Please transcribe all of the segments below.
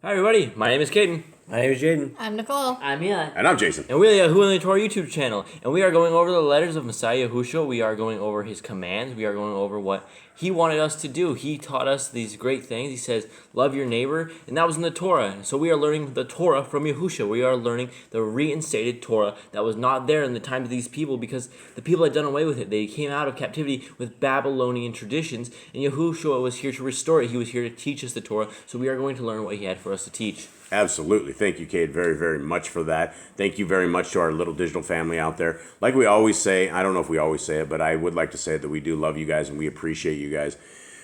Hi everybody, my name is Caden. My name is Jaden. I'm Nicole. I'm Eli. And I'm Jason. And we're the Yahushua Torah YouTube channel. And we are going over the letters of Messiah Yahushua. We are going over his commands. We are going over what he wanted us to do. He taught us these great things. He says, love your neighbor. And that was in the Torah. So we are learning the Torah from Yahushua. We are learning the reinstated Torah that was not there in the time of these people because the people had done away with it. They came out of captivity with Babylonian traditions. And Yahushua was here to restore it. He was here to teach us the Torah. So we are going to learn what he had for us to teach. Absolutely. Thank you, Cade, very, very much for that. Thank you very much to our little digital family out there. Like we always say, I don't know if we always say it, but I would like to say it that we do love you guys and we appreciate you guys.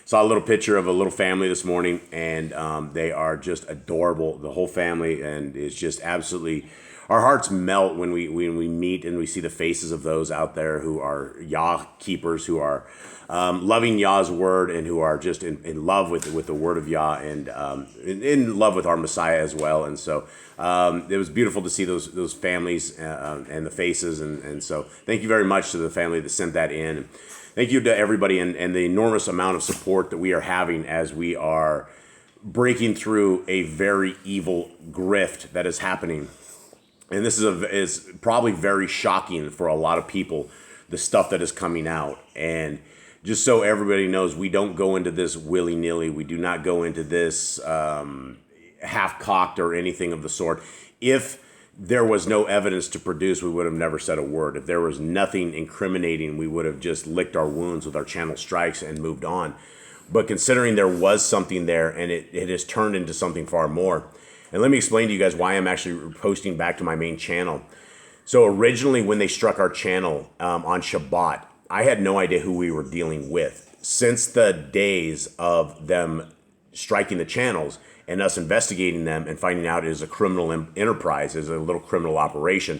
Saw a little picture of a little family this morning, and they are just adorable, the whole family, and it's just absolutely... Our hearts melt when we meet and we see the faces of those out there who are Yah keepers, who are loving Yah's word, and who are just in love with the word of Yah, and in love with our Messiah as well. And so it was beautiful to see those families and the faces. And so thank you very much to the family that sent that in. Thank you to everybody and the enormous amount of support that we are having as we are breaking through a very evil grift that is happening. And this is probably very shocking for a lot of people, the stuff that is coming out. And just so everybody knows, we don't go into this willy-nilly. We do not go into this half-cocked or anything of the sort. If there was no evidence to produce, we would have never said a word. If there was nothing incriminating, we would have just licked our wounds with our channel strikes and moved on. But considering there was something there and it has turned into something far more. And let me explain to you guys why I'm actually posting back to my main channel. So originally when they struck our channel on Shabbat, I had no idea who we were dealing with. Since the days of them striking the channels and us investigating them and finding out it is a criminal enterprise, is a little criminal operation,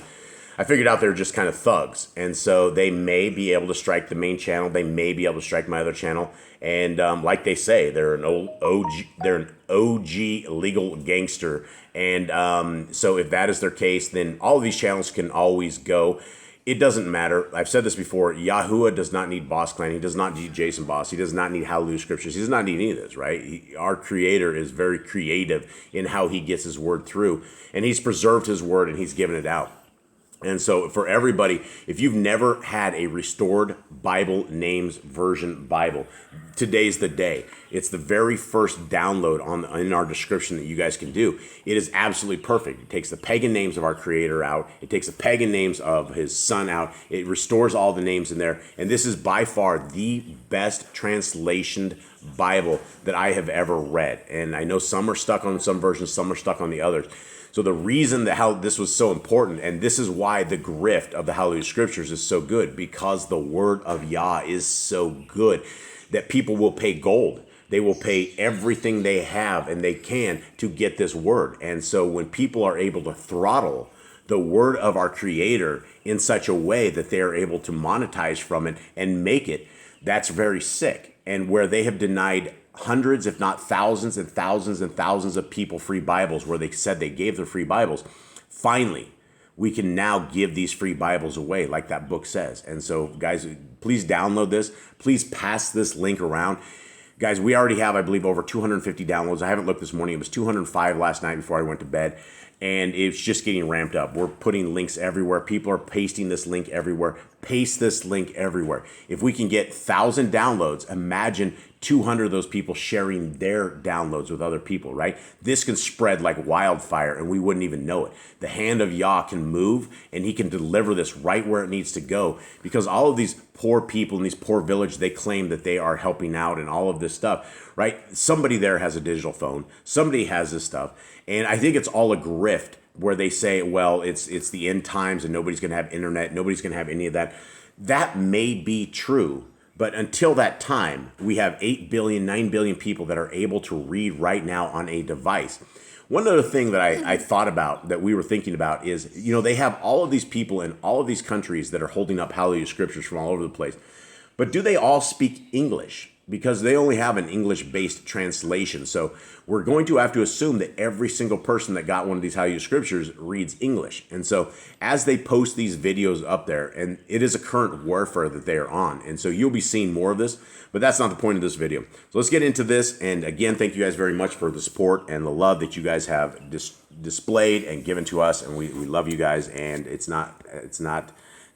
I figured out they're just kind of thugs. And so they may be able to strike the main channel. They may be able to strike my other channel. And like they say, they're an OG legal gangster. And so if that is their case, then all of these channels can always go. It doesn't matter. I've said this before. Yahuwah does not need Boss Clan. He does not need Jason Boss. He does not need Hallelujah Scriptures. He does not need any of this, right? Our Creator is very creative in how he gets his word through. And he's preserved his word and he's given it out. And so for everybody, if you've never had a restored Bible names version Bible, today's the day. It's the very first download in our description that you guys can do. It is absolutely perfect. It takes the pagan names of our Creator out. It takes the pagan names of his Son out. It restores all the names in there. And this is by far the best translated Bible that I have ever read. And I know some are stuck on some versions, some are stuck on the others. So the reason that how this was so important, and this is why the grift of the Hallelujah Scriptures is so good, because the word of Yah is so good that people will pay gold. They will pay everything they have and they can to get this word. And so when people are able to throttle the word of our Creator in such a way that they are able to monetize from it and make it, that's very sick. And where they have denied hundreds, if not thousands and thousands and thousands of people free Bibles where they said they gave their free Bibles, finally, we can now give these free Bibles away like that book says. And so, guys, please download this. Please pass this link around. Guys, we already have, I believe, over 250 downloads. I haven't looked this morning. It was 205 last night before I went to bed. And it's just getting ramped up. We're putting links everywhere. People are pasting this link everywhere. Paste this link everywhere. If we can get 1,000 downloads, imagine 200 of those people sharing their downloads with other people, right? This can spread like wildfire and we wouldn't even know it. The hand of Yah can move and he can deliver this right where it needs to go, because all of these poor people in these poor villages, they claim that they are helping out and all of this stuff, right? Somebody there has a digital phone. Somebody has this stuff. And I think it's all a grift where they say, well, it's the end times and nobody's going to have internet. Nobody's going to have any of that. That may be true. But until that time, we have 8 billion, 9 billion people that are able to read right now on a device. One other thing that I thought about, that we were thinking about is, they have all of these people in all of these countries that are holding up Hallelujah Scriptures from all over the place. But do they all speak English? because they only have an English-based translation. So we're going to have to assume that every single person that got one of these How You Scriptures reads English. And so as they post these videos up there, and it is a current warfare that they are on, and so you'll be seeing more of this, but that's not the point of this video. So let's get into this. And again, thank you guys very much for the support and the love that you guys have displayed and given to us. And we love you guys. And it's not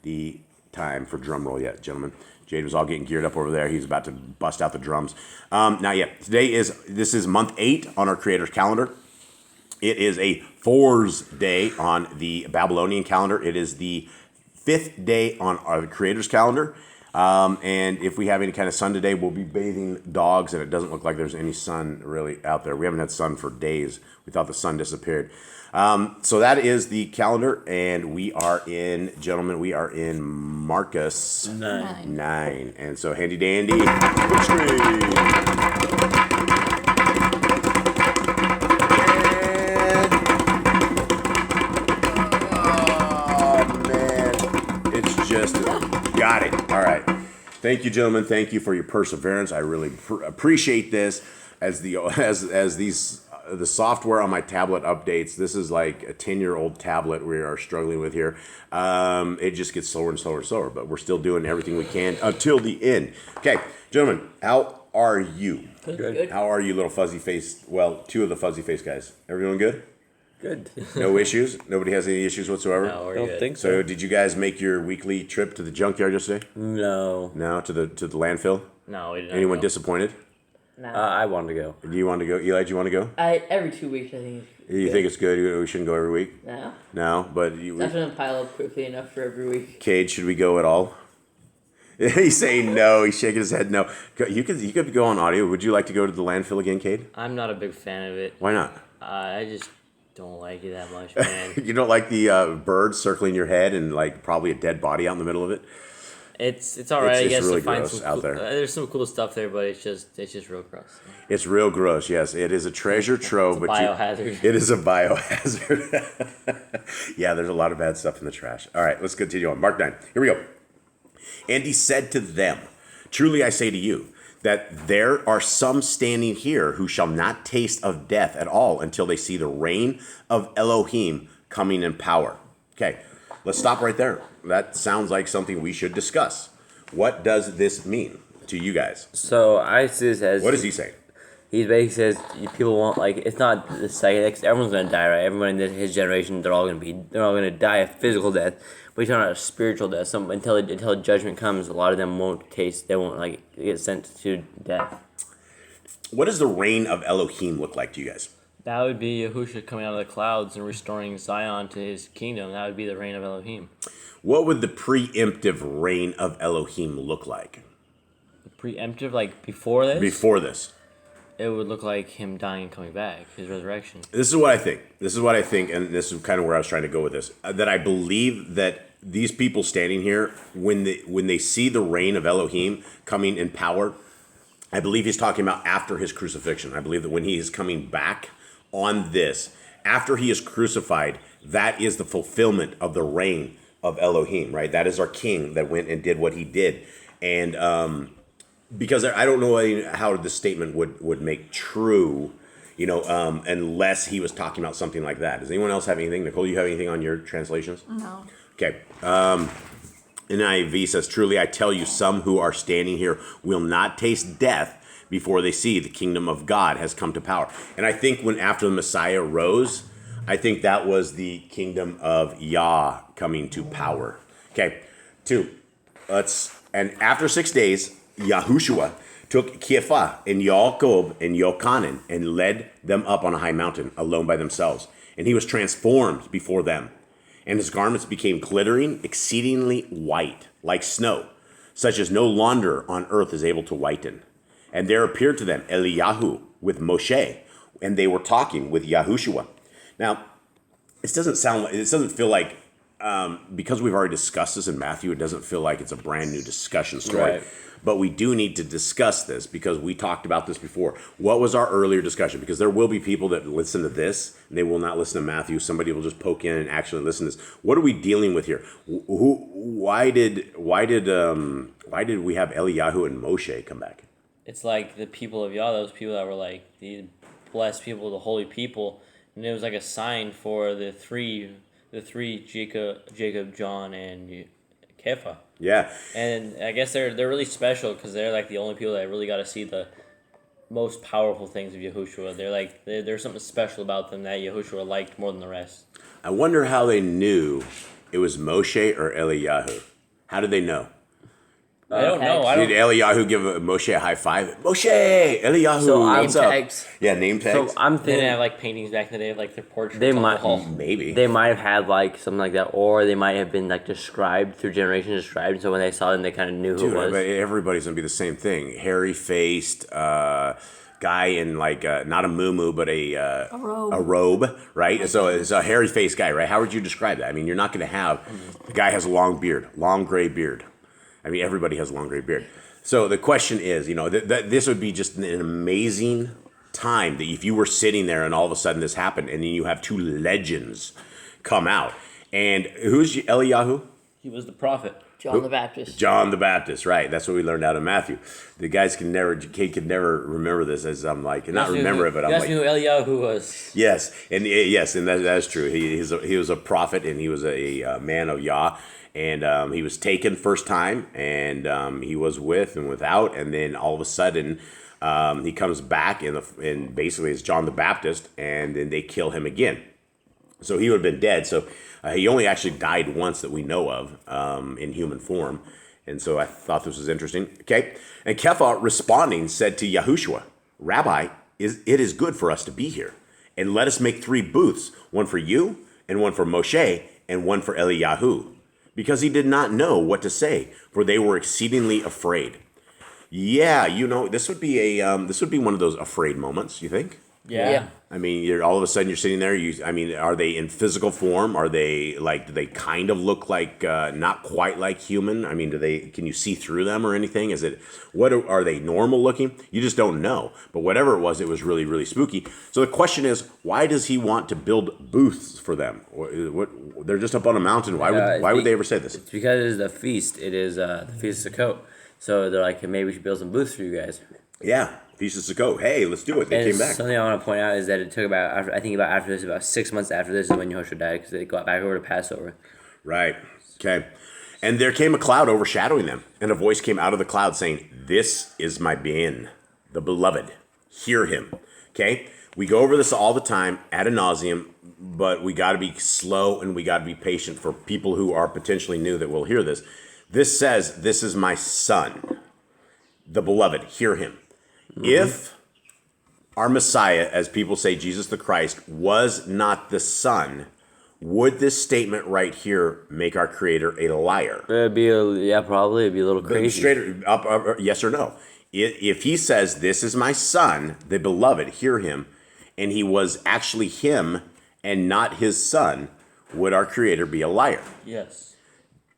the time for drum roll yet, gentlemen. Jade was all getting geared up over there. He's about to bust out the drums. Now, yeah, this is month 8 on our creator's calendar. It is a Fours day on the Babylonian calendar. It is the 5th day on our creator's calendar. And if we have any kind of sun today, we'll be bathing dogs, and it doesn't look like there's any sun really out there. We haven't had sun for days. We thought the sun disappeared. So that is the calendar, and we are in Marcus 9. And so handy dandy. Got it. All right. Thank you, gentlemen. Thank you for your perseverance. I really appreciate this. As the software on my tablet updates, this is like a 10-year-old tablet we are struggling with here. It just gets slower and slower and slower, but we're still doing everything we can until the end. Okay, gentlemen, how are you? Good. How are you, little fuzzy-faced? Well, 2 of the fuzzy-faced guys. Everyone good? Good. No issues? Nobody has any issues whatsoever? No, we're I don't good. think so. So did you guys make your weekly trip to the junkyard yesterday? No. No, to the landfill? No, we didn't. Anyone disappointed? No. I wanted to go. Do you want to go? Eli, do you want to go? Every 2 weeks, I think. You think it's good? We shouldn't go every week? No. No, but It's not going to pile up quickly enough for every week. Cade, should we go at all? He's saying no. He's shaking his head no. You could go on audio. Would you like to go to the landfill again, Cade? I'm not a big fan of it. Why not? I just don't like it that much, man. You don't like the birds circling your head and like probably a dead body out in the middle of it? It's all right. I guess really to find gross some out cool, there. there's some cool stuff there, but it's just real gross. It's real gross. Yes, it is a treasure trove, It's a biohazard. it is a biohazard. Yeah, there's a lot of bad stuff in the trash. All right, let's continue on. Mark 9. Here we go. And he said to them, "Truly I say to you, that there are some standing here who shall not taste of death at all until they see the reign of Elohim coming in power." Okay, let's stop right there. That sounds like something we should discuss. What does this mean to you guys? So I see this as... What is he saying? He basically says people won't like. It's not the second. Everyone's gonna die, right? Everyone in his generation, they're all gonna die a physical death. But he's talking about a spiritual death. Until judgment comes, a lot of them won't taste. They won't get sent to death. What does the reign of Elohim look like to you guys? That would be Yahushua coming out of the clouds and restoring Zion to his kingdom. That would be the reign of Elohim. What would the preemptive reign of Elohim look like? Preemptive, like before this? Before this. It would look like him dying and coming back, his resurrection. This is what I think, and this is kind of where I was trying to go with this. That I believe that these people standing here, when they see the reign of Elohim coming in power, I believe he's talking about after his crucifixion. I believe that when he is coming back on this, after he is crucified, that is the fulfillment of the reign of Elohim, right? That is our king that went and did what he did. And because I don't know how this statement would make true, unless he was talking about something like that. Does anyone else have anything? Nicole, you have anything on your translations? No. Okay. NIV says, "Truly I tell you, some who are standing here will not taste death before they see the kingdom of God has come to power." And I think after the Messiah rose, I think that was the kingdom of Yah coming to power. Okay. 2. And after 6 days, Yahushua took Kepha and Yaakov and Yochanan and led them up on a high mountain alone by themselves. And he was transformed before them. And his garments became glittering, exceedingly white, like snow, such as no launder on earth is able to whiten. And there appeared to them Eliyahu with Moshe, and they were talking with Yahushua. Now, it doesn't feel like, because we've already discussed this in Matthew, it doesn't feel like it's a brand new discussion story. Right. But we do need to discuss this because we talked about this before. What was our earlier discussion? Because there will be people that listen to this and they will not listen to Matthew. Somebody will just poke in and actually listen to this. What are we dealing with here? Why did we have Eliyahu and Moshe come back? it's like the people of Yah, those people that were like the blessed people, the holy people, and it was like a sign for the three Jacob, John, and Kepha. Yeah. And I guess they're really special because they're like the only people that really got to see the most powerful things of Yahushua. They're like there's something special about them that Yahushua liked more than the rest. I wonder how they knew it was Moshe or Eliyahu. How did they know? I don't know. I Did don't. Eliyahu give Moshe a high five? Moshe, Eliyahu, So I'm- what's up? tags. Yeah, name tags. So I'm They didn't thinking have like paintings back in the day of like their portraits They on the might- wall. Maybe. they might have had like something like that, or they might have been like described through generations, described. So when they saw them, they kind of knew who Dude, it was. but everybody's gonna be the same thing. Hairy-faced guy in like not a muumuu, but a robe. a robe, right? So it's a hairy-faced guy, right? How would you describe that? I mean, you're not gonna have the guy has a long beard, long gray beard. I mean, everybody has a long gray beard. So the question is, this would be just an amazing time that if you were sitting there and all of a sudden this happened, and then you have two legends come out. And who's Eliyahu? He was the prophet. John the Baptist. John the Baptist, right? That's what we learned out of Matthew. The guys Kate could never remember this, as I'm like, not remember it, but I'm you like, asked me who Eliyahu was. yes, and that's true. He was a prophet, and he was a man of Yah, and he was taken first time, and he was with and without, and then all of a sudden, he comes back and basically it's John the Baptist, and then they kill him again. So he would have been dead. So he only actually died once that we know of in human form. And so I thought this was interesting. Okay. And Kepha responding said to Yahushua, Rabbi, it is good for us to be here. And let us make 3 booths, one for you and one for Moshe and one for Eliyahu. Because he did not know what to say, for they were exceedingly afraid. Yeah, this would be one of those afraid moments, you think? Yeah. I mean, all of a sudden you're sitting there. Are they in physical form? Are they do they kind of look like not quite like human? I mean, can you see through them or anything? Are they normal looking? You just don't know. But whatever it was really, really spooky. So the question is, why does he want to build booths for them? They're just up on a mountain. Why would they ever say this? It's because it's the feast. It is the Feast of Sukkot. So they're like, maybe we should build some booths for you guys. Yeah, Feast of Sukkot. Hey, let's do it. They came back. Something I want to point out is that it took about 6 months after this is when Yahushua died, because they got back over to Passover. Right. Okay. And there came a cloud overshadowing them, and a voice came out of the cloud saying, "This is my Ben, the beloved. Hear him." Okay? We go over this all the time, ad nauseum, but we got to be slow and we got to be patient for people who are potentially new that will hear this. This says, "This is my son, the beloved. Hear him." Mm-hmm. If our Messiah, as people say, Jesus the Christ, was not the son, would this statement right here make our Creator a liar? It'd be probably. It'd be a little crazy. Straight up, yes or no? If he says, "This is my son, the beloved, hear him," and he was actually him and not his son, would our Creator be a liar? Yes.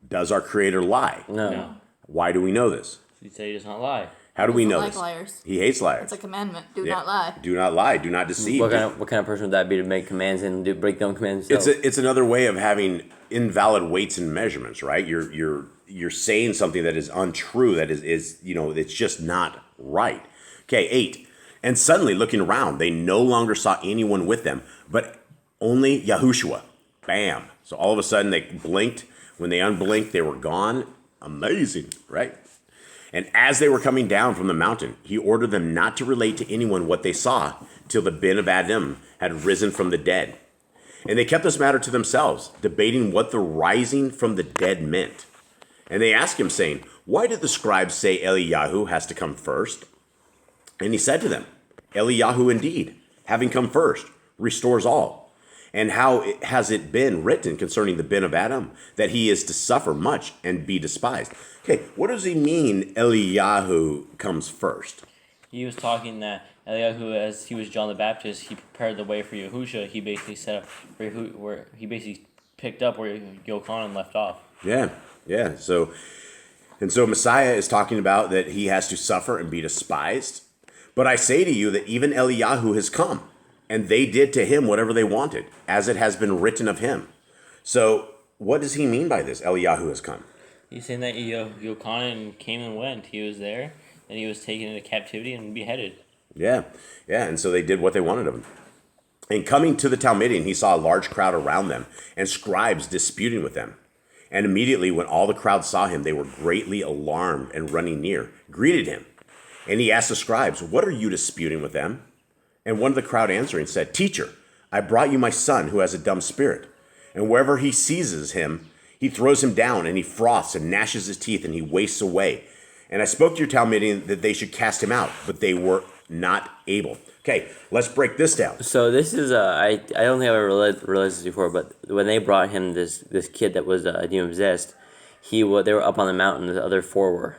Does our Creator lie? No. Why do we know this? You say he does not lie. How do we Doesn't know like this? liars. He hates liars. It's a commandment. Do Yeah. not lie. Do not lie. Do not deceive. What kind of person would that be to make commands and break down commands? It's another way of having invalid weights and measurements, right? You're saying something that is untrue, that is it's just not right. Okay, 8. And suddenly, looking around, they no longer saw anyone with them, but only Yahushua. Bam. So all of a sudden they blinked. When they unblinked, they were gone. Amazing, right? And as they were coming down from the mountain, he ordered them not to relate to anyone what they saw till the Ben of Adam had risen from the dead. And they kept this matter to themselves, debating what the rising from the dead meant. And they asked him, saying, "Why did the scribes say Eliyahu has to come first?" And he said to them, "Eliyahu indeed, having come first, restores all. And how has it been written concerning the Ben of Adam, that he is to suffer much and be despised?" Okay, what does he mean Eliyahu comes first? He was talking that Eliyahu, as he was John the Baptist, he prepared the way for Yahushua. He basically set up where he basically picked up where Yochanan left off. Yeah. So Messiah is talking about that he has to suffer and be despised. But I say to you that even Eliyahu has come, and they did to him whatever they wanted, as it has been written of him. So what does he mean by this? Eliyahu has come. He's saying that Yochanan came and went. He was there. and he was taken into captivity and beheaded. Yeah, and so they did what they wanted of him. And coming to the Talmudian, he saw a large crowd around them, and scribes disputing with them. And immediately when all the crowd saw him, they were greatly alarmed, and running near, greeted him. And he asked the scribes, "What are you disputing with them?" And one of the crowd answering said, "Teacher, I brought you my son who has a dumb spirit. And wherever he seizes him, he throws him down, and he froths and gnashes his teeth, and he wastes away. And I spoke to your Talmudian that they should cast him out, but they were not able." Okay, let's break this down. So this is I don't think I've ever realized this before, but when they brought him this kid that was demon possessed, they were up on the mountain. The other four were.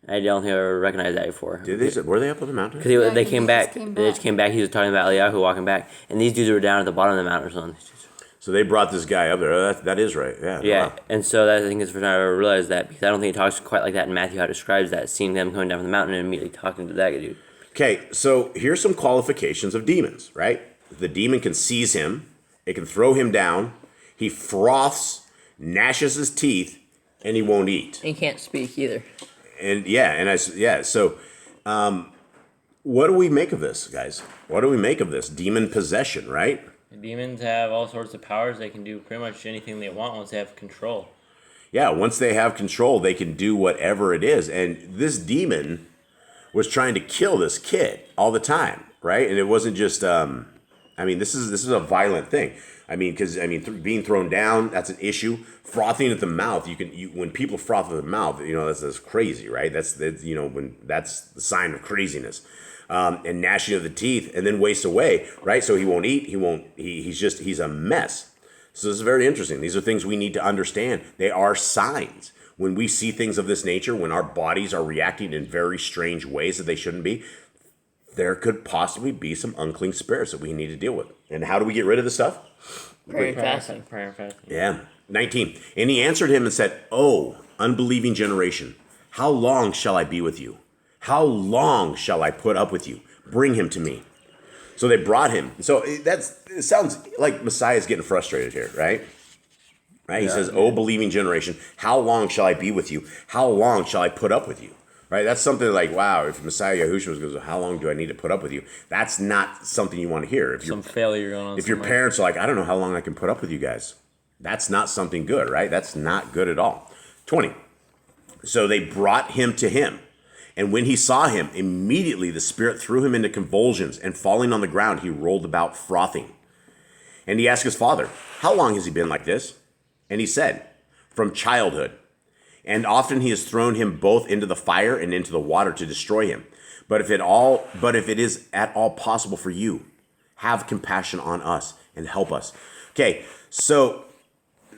I don't think I ever recognized that before. Were they up on the mountain? Because they came back. They just came back. He was talking about Eliyahu walking back, and these dudes were down at the bottom of the mountain or something. So they brought this guy up there. That is right. Yeah. Yeah, Wow. and so I think it's the first time I ever realized that, because I don't think it talks quite like that in Matthew how it describes that, seeing them coming down from the mountain and immediately talking to that dude. Okay, so here's some qualifications of demons, right? The demon can seize him. It can throw him down. He froths, gnashes his teeth, and he won't eat. And he can't speak either. So what do we make of this, guys? What do we make of this? Demon possession, right? The demons have all sorts of powers. They can do pretty much anything they want once they have control. Yeah, once they have control, they can do whatever it is. And this demon was trying to kill this kid all the time, right? And it wasn't just, this is a violent thing. Being thrown down, that's an issue. Frothing at the mouth, when people froth at the mouth, that's crazy, right? That's when that's the sign of craziness. And gnashing of the teeth, and then wastes away, right? So he won't eat. He's a mess. So this is very interesting. These are things we need to understand. They are signs. When we see things of this nature, when our bodies are reacting in very strange ways that they shouldn't be, there could possibly be some unclean spirits that we need to deal with. And how do we get rid of this stuff? Prayer and fasting. Yeah. 19. And he answered him and said, "Oh, unbelieving generation, how long shall I be with you? How long shall I put up with you? Bring him to me." So they brought him. So it sounds like Messiah is getting frustrated here, right? Right? He says, "Oh, believing generation, how long shall I be with you? How long shall I put up with you?" Right? That's something like, wow, if Messiah Yahushua goes, "How long do I need to put up with you?" That's not something you want to hear. Some failure going on. If your parents are like, "I don't know how long I can put up with you guys," that's not something good, right? That's not good at all. 20. So they brought him to him. And when he saw him, immediately the spirit threw him into convulsions, and falling on the ground, he rolled about frothing. And he asked his father, "How long has he been like this?" And he said, "From childhood. And often he has thrown him both into the fire and into the water to destroy him. But if it is at all possible for you, have compassion on us and help us." Okay, so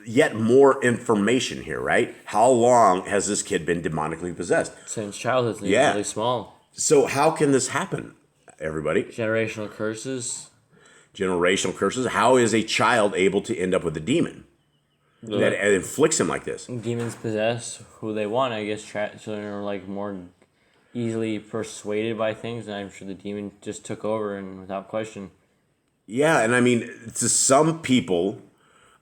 yet more information here, right? How long has this kid been demonically possessed? Since childhood, since Yeah. really small. So how can this happen, everybody? Generational curses. Generational curses. How is a child able to end up with a demon that inflicts him like this? Demons possess who they want. I guess children are more easily persuaded by things, and I'm sure the demon just took over and without question. Yeah, and to some people,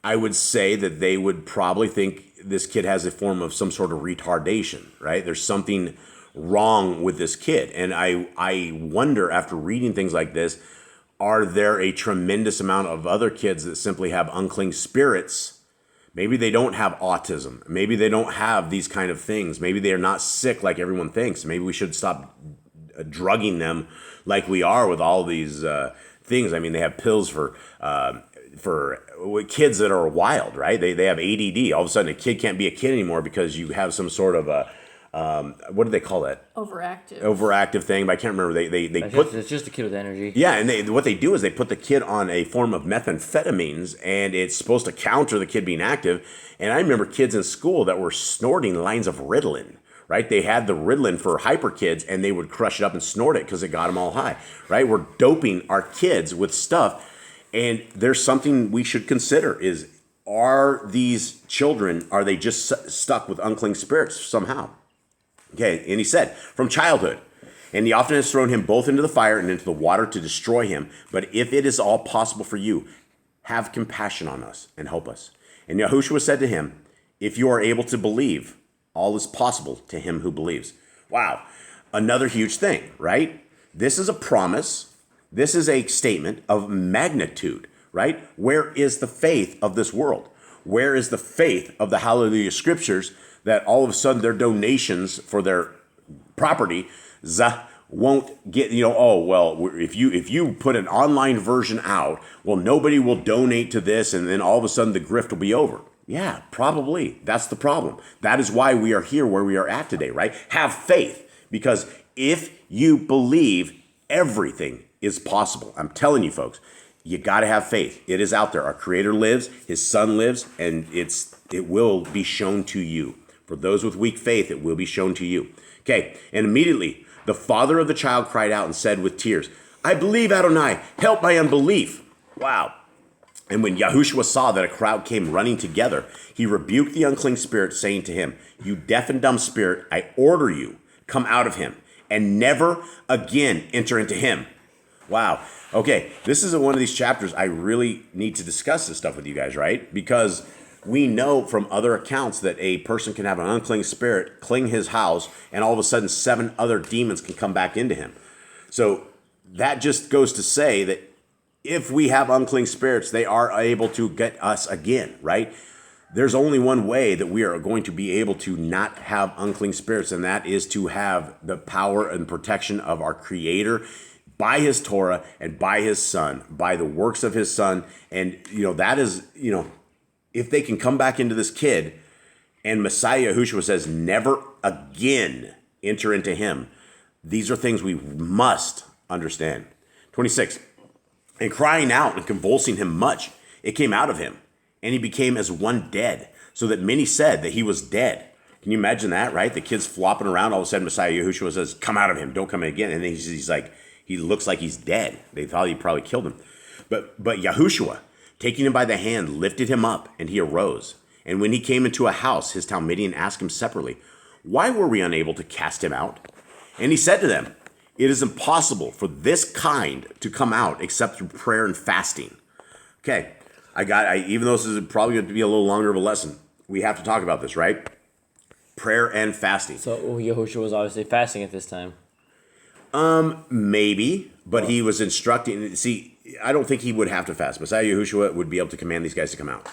I would say that they would probably think this kid has a form of some sort of retardation, right? There's something wrong with this kid. And I wonder, after reading things like this, are there a tremendous amount of other kids that simply have unclean spirits? Maybe they don't have autism. Maybe they don't have these kind of things. Maybe they are not sick like everyone thinks. Maybe we should stop drugging them like we are with all these things. They have pills for kids that are wild, right? They have ADD. All of a sudden, a kid can't be a kid anymore because you have some sort of a what do they call that? Overactive thing. But I can't remember. It's just a kid with energy. Yeah, and what they do is they put the kid on a form of methamphetamines, and it's supposed to counter the kid being active. And I remember kids in school that were snorting lines of Ritalin. Right? They had the Ritalin for hyper kids, and they would crush it up and snort it because it got them all high. Right? We're doping our kids with stuff. And there's something we should consider are these children, are they just stuck with unclean spirits somehow? Okay, and he said, "From childhood. And he often has thrown him both into the fire and into the water to destroy him. But if it is all possible for you, have compassion on us and help us." And Yahushua said to him, "If you are able to believe, all is possible to him who believes." Wow. Another huge thing, right? This is a promise. This is a statement of magnitude, right? Where is the faith of this world? Where is the faith of the Hallelujah Scriptures that all of a sudden their donations for their property won't get, oh, well, if you put an online version out, well, nobody will donate to this, and then all of a sudden the grift will be over. Yeah, probably. That's the problem. That is why we are here where we are at today, right? Have faith, because if you believe, everything is possible. I'm telling you, folks, you got to have faith. It is out there. Our Creator lives, His Son lives, and it will be shown to you. For those with weak faith, it will be shown to you. Okay, and immediately the father of the child cried out and said with tears, I believe, Adonai, help my unbelief. Wow. And when Yahushua saw that a crowd came running together, he rebuked the unclean spirit, saying to him, you deaf and dumb spirit, I order you, come out of him, and never again enter into him. Wow. Okay, this is one of these chapters I really need to discuss this stuff with you guys, right? Because we know from other accounts that a person can have an unclean spirit cling his house, and all of a sudden 7 other demons can come back into him. So that just goes to say that if we have unclean spirits, they are able to get us again, right? There's only one way that we are going to be able to not have unclean spirits, and that is to have the power and protection of our Creator by His Torah and by His Son, by the works of His Son. And, that is, if they can come back into this kid, and Messiah Yahushua says, never again enter into him, these are things we must understand. 26, and crying out and convulsing him much, it came out of him, and he became as one dead, so that many said that he was dead. Can you imagine that, right? The kid's flopping around, all of a sudden Messiah Yahushua says, come out of him, don't come in again. And then he's like, he looks like he's dead. They thought he probably killed him. But Yahushua, taking him by the hand, lifted him up, and he arose. And when he came into a house, his Talmudian asked him separately, why were we unable to cast him out? And he said to them, it is impossible for this kind to come out except through prayer and fasting. Okay, even though this is probably going to be a little longer of a lesson, we have to talk about this, right? Prayer and fasting. So Yahushua was obviously fasting at this time. Maybe, but he was instructing. See, I don't think he would have to fast. Messiah Yahushua would be able to command these guys to come out.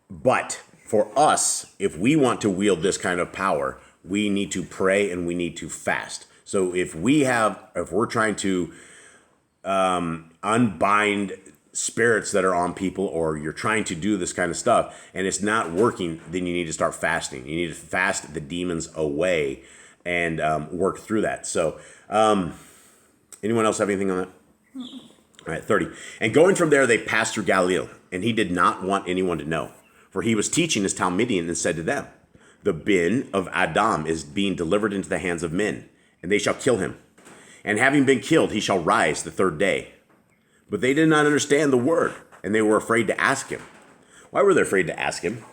But for us, if we want to wield this kind of power, we need to pray and we need to fast. So if we're trying to unbind spirits that are on people, or you're trying to do this kind of stuff and it's not working, then you need to start fasting. You need to fast the demons away and work through that. So anyone else have anything on that? All right, 30. And going from there, they passed through Galilee, and he did not want anyone to know, for he was teaching his Talmudian and said to them, the bin of Adam is being delivered into the hands of men, and they shall kill him. And having been killed, he shall rise the 3rd day. But they did not understand the word, and they were afraid to ask him. Why were they afraid to ask him?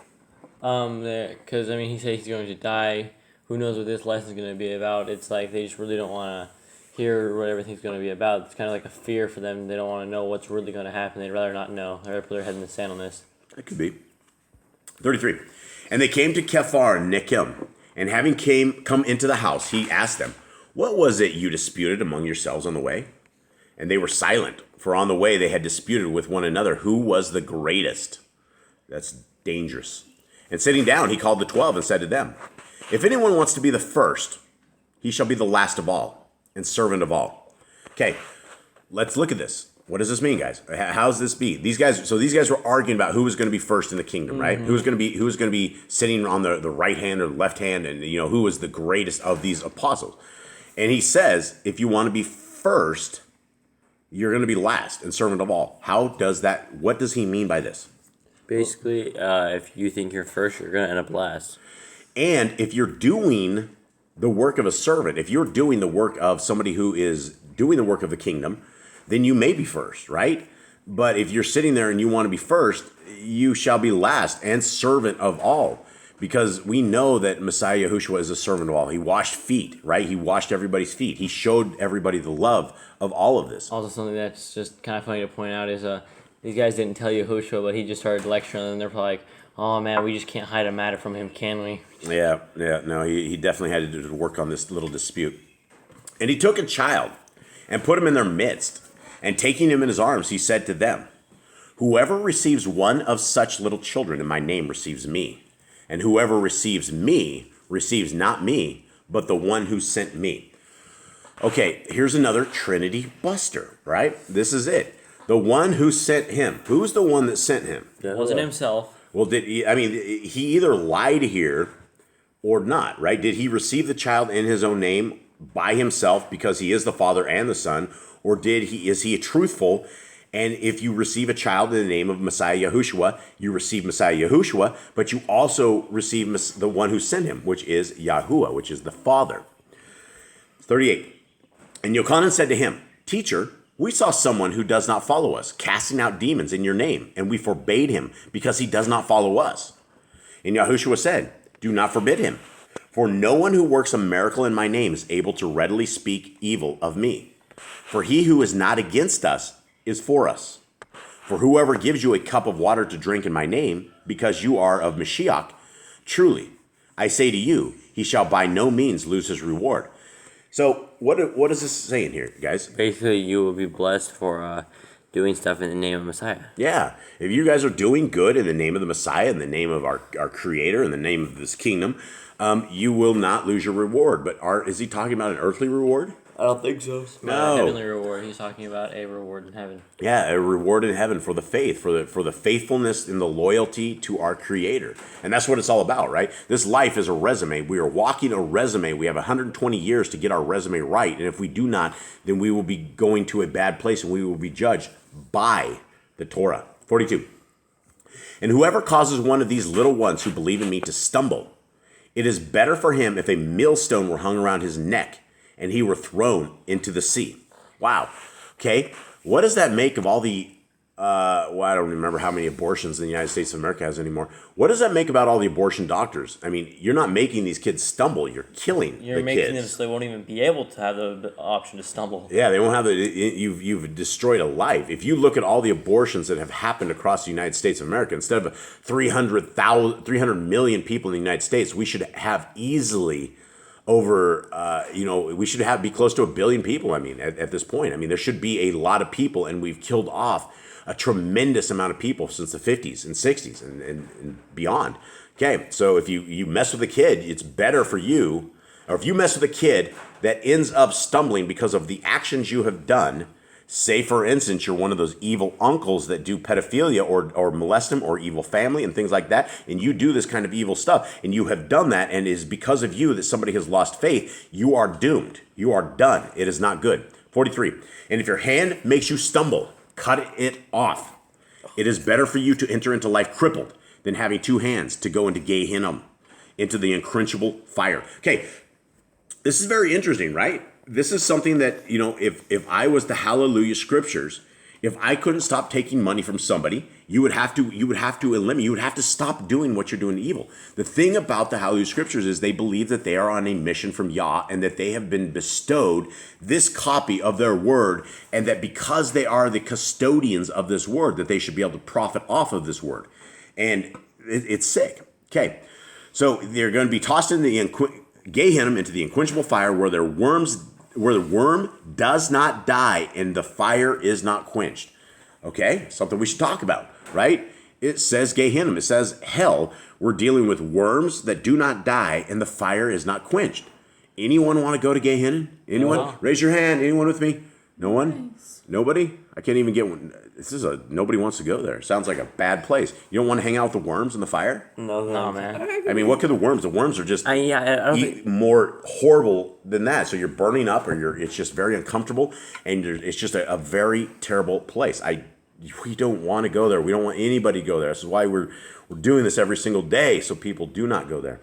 Because, he said he's going to die. Who knows what this lesson is going to be about? It's like they just really don't want to hear what everything's going to be about. It's kind of like a fear for them. They don't want to know what's really going to happen. They'd rather not know. They'd rather put their head in the sand on this. That could be. 33. And they came to Kephar and Nechem, and having come into the house, he asked them, what was it you disputed among yourselves on the way? And they were silent, for on the way they had disputed with one another who was the greatest. That's dangerous. And sitting down, he called the 12 and said to them, if anyone wants to be the first, he shall be the last of all and servant of all. Okay, let's look at this. What does this mean, guys? How does this be? These guys were arguing about who was going to be first in the kingdom, right? Who was going to be sitting on the right hand or the left hand, and who was the greatest of these apostles. And he says, if you want to be first, you're going to be last and servant of all. What does he mean by this? Basically, if you think you're first, you're going to end up last. And if you're doing the work of a servant, if you're doing the work of somebody who is doing the work of the kingdom, then you may be first, right? But if you're sitting there and you want to be first, you shall be last and servant of all. Because we know that Messiah Yahushua is a servant of all. He washed feet, right? He washed everybody's feet. He showed everybody the love of all of this. Also, something that's just kind of funny to point out is these guys didn't tell Yahushua, but he just started lecturing them. They're probably like, oh man, we just can't hide a matter from him, can we? Yeah, no, he definitely had to work on this little dispute. And he took a child and put him in their midst. And taking him in his arms, he said to them, whoever receives one of such little children in my name receives me. And whoever receives me receives not me, but the one who sent me. Okay, here's another Trinity buster, right? This is it. The one who sent him. Who's the one that sent him? It wasn't himself. Well, he either lied here or not, right? Did he receive the child in his own name by himself because he is the Father and the Son? Or is he truthful? And if you receive a child in the name of Messiah Yahushua, you receive Messiah Yahushua, but you also receive the one who sent him, which is Yahuwah, which is the Father. 38. And Yochanan said to him, Teacher, we saw someone who does not follow us, casting out demons in your name, and we forbade him because he does not follow us. And Yahushua said, Do not forbid him, for no one who works a miracle in my name is able to readily speak evil of me. For he who is not against us is for us. For whoever gives you a cup of water to drink in my name, because you are of Mashiach, truly, I say to you, he shall by no means lose his reward. So what is this saying here, guys? Basically, you will be blessed for doing stuff in the name of Messiah. Yeah. If you guys are doing good in the name of the Messiah, in the name of our Creator, in the name of this kingdom, you will not lose your reward. But is he talking about an earthly reward? I don't think so. No. A heavenly reward. He's talking about a reward in heaven. Yeah, a reward in heaven for the faith, for the faithfulness and the loyalty to our Creator. And that's what it's all about, right? This life is a resume. We are walking a resume. We have 120 years to get our resume right. And if we do not, then we will be going to a bad place and we will be judged by the Torah. 42. And whoever causes one of these little ones who believe in me to stumble, it is better for him if a millstone were hung around his neck and he were thrown into the sea. Wow. Okay. What does that make of all the, I don't remember how many abortions in the United States of America has anymore. What does that make about all the abortion doctors? I mean, you're not making these kids stumble. You're killing You're the making kids. them so they won't even be able to have the option to stumble. Yeah, they won't have you've destroyed a life. If you look at all the abortions that have happened across the United States of America, instead of 300 million people in the United States, we should have easily over, we should be close to 1 billion people. I mean, at this point, I mean, there should be a lot of people, and we've killed off a tremendous amount of people since the 50s and 60s and beyond. Okay, so if you mess with a kid, it's better for you, or if you mess with a kid that ends up stumbling because of the actions you have done, say, for instance, you're one of those evil uncles that do pedophilia or molest them or evil family and things like that, and you do this kind of evil stuff, and you have done that, and it is because of you that somebody has lost faith, you are doomed. You are done. It is not good. 43. And if your hand makes you stumble, cut it off. It is better for you to enter into life crippled than having two hands to go into Gehenna, into the unquenchable fire. Okay, this is very interesting, right? This is something that, if I was the Hallelujah Scriptures, if I couldn't stop taking money from somebody, you would have to eliminate, you would have to stop doing what you're doing evil. The thing about the Hallelujah Scriptures is they believe that they are on a mission from Yah and that they have been bestowed this copy of their word, and that because they are the custodians of this word, that they should be able to profit off of this word. And it's sick. Okay, so they're going to be tossed into the Gehenna, into the unquenchable fire, where the worm does not die and the fire is not quenched. Okay, something we should talk about, right? It says Gehenna, it says hell. We're dealing with worms that do not die and the fire is not quenched. Anyone want to go to Gehenna? Anyone? No. Raise your hand. Anyone with me? No one? Nice. Nobody? I can't even get one. Nobody wants to go there. Sounds like a bad place. You don't want to hang out with the worms in the fire? No, man. I mean, what could the worms? The worms are just I don't think more horrible than that. So you're burning up, or it's just very uncomfortable, and it's just a very terrible place. We don't want to go there. We don't want anybody to go there. This is why we're doing this every single day, so people do not go there.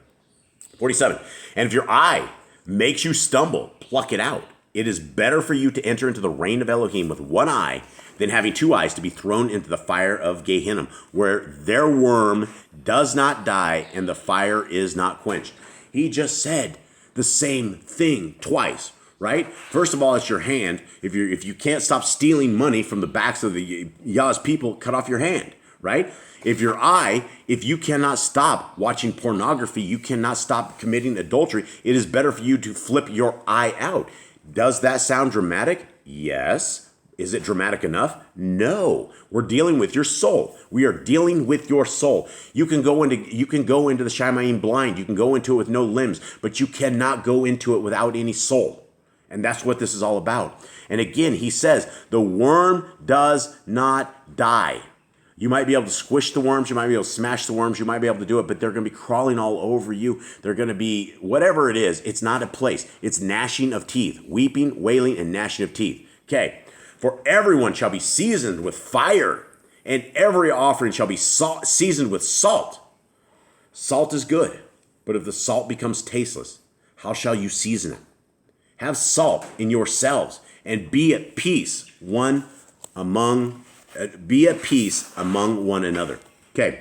47. And if your eye makes you stumble, pluck it out. It is better for you to enter into the reign of Elohim with one eye than having two eyes to be thrown into the fire of Gehenna, where their worm does not die and the fire is not quenched. He just said the same thing twice, right? First of all, it's your hand. If you can't stop stealing money from the backs of the Yah's people, cut off your hand, right? If your eye, if you cannot stop watching pornography, you cannot stop committing adultery, it is better for you to flip your eye out. Does that sound dramatic? Yes. Is it dramatic enough? No. We're dealing with your soul. We are dealing with your soul. You can go into the Shamayim blind. You can go into it with no limbs, but you cannot go into it without any soul. And that's what this is all about. And again, he says, the worm does not die. You might be able to squish the worms. You might be able to smash the worms. You might be able to do it, but they're going to be crawling all over you. They're going to be, whatever it is, it's not a place. It's gnashing of teeth, weeping, wailing, and gnashing of teeth. Okay. For everyone shall be seasoned with fire, and every offering shall be seasoned with salt. Salt is good, but if the salt becomes tasteless, how shall you season it? Have salt in yourselves, and be at peace among one another. Okay,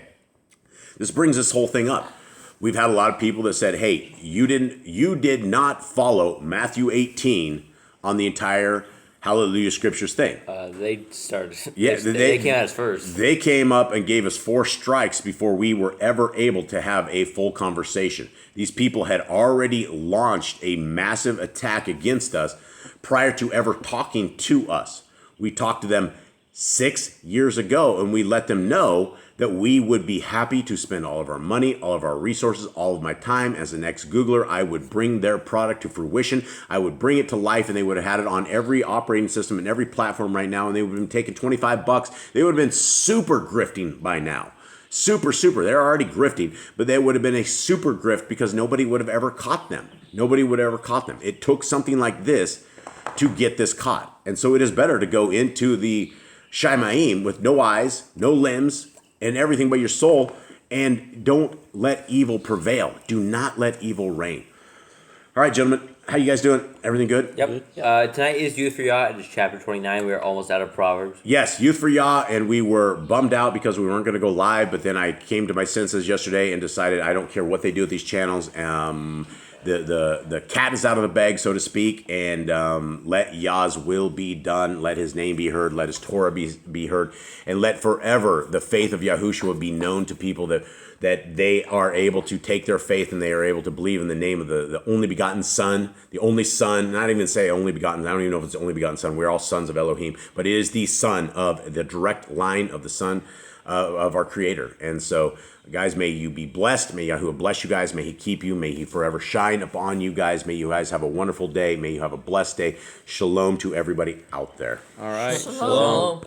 this brings this whole thing up. We've had a lot of people that said, "Hey, you did not follow Matthew 18 on the entire Hallelujah Scriptures thing." They started. Yeah, they came at us first. They came up and gave us 4 strikes before we were ever able to have a full conversation. These people had already launched a massive attack against us prior to ever talking to us. We talked to them 6 years ago, and we let them know that we would be happy to spend all of our money, all of our resources, all of my time as an ex-Googler. I would bring their product to fruition. I would bring it to life, and they would have had it on every operating system and every platform right now, and they would have been taking $25. They would have been super grifting by now. Super. They're already grifting, but they would have been a super grift because nobody would have ever caught them. Nobody would have ever caught them. It took something like this to get this caught. And so it is better to go into the Shamayim with no eyes, no limbs, and everything but your soul, and don't let evil prevail. Do not let evil reign. All right, gentlemen, how you guys doing? Everything good? Yep. Tonight is Youth for Yah. It is chapter 29. We are almost out of Proverbs. Yes, Youth for Yah, and we were bummed out because we weren't going to go live, but then I came to my senses yesterday and decided I don't care what they do with these channels. The cat is out of the bag, so to speak, and let Yah's will be done. Let his name be heard. Let his Torah be heard. And let forever the faith of Yahushua be known to people that they are able to take their faith and they are able to believe in the name of the only begotten Son, the only Son, not even say only begotten. I don't even know if it's the only begotten Son. We're all sons of Elohim, but it is the Son of the direct line of the Son of our Creator. And so, guys, may you be blessed. May Yahuwah bless you guys. May he keep you. May he forever shine upon you guys. May you guys have a wonderful day. May you have a blessed day. Shalom to everybody out there. All right. Shalom.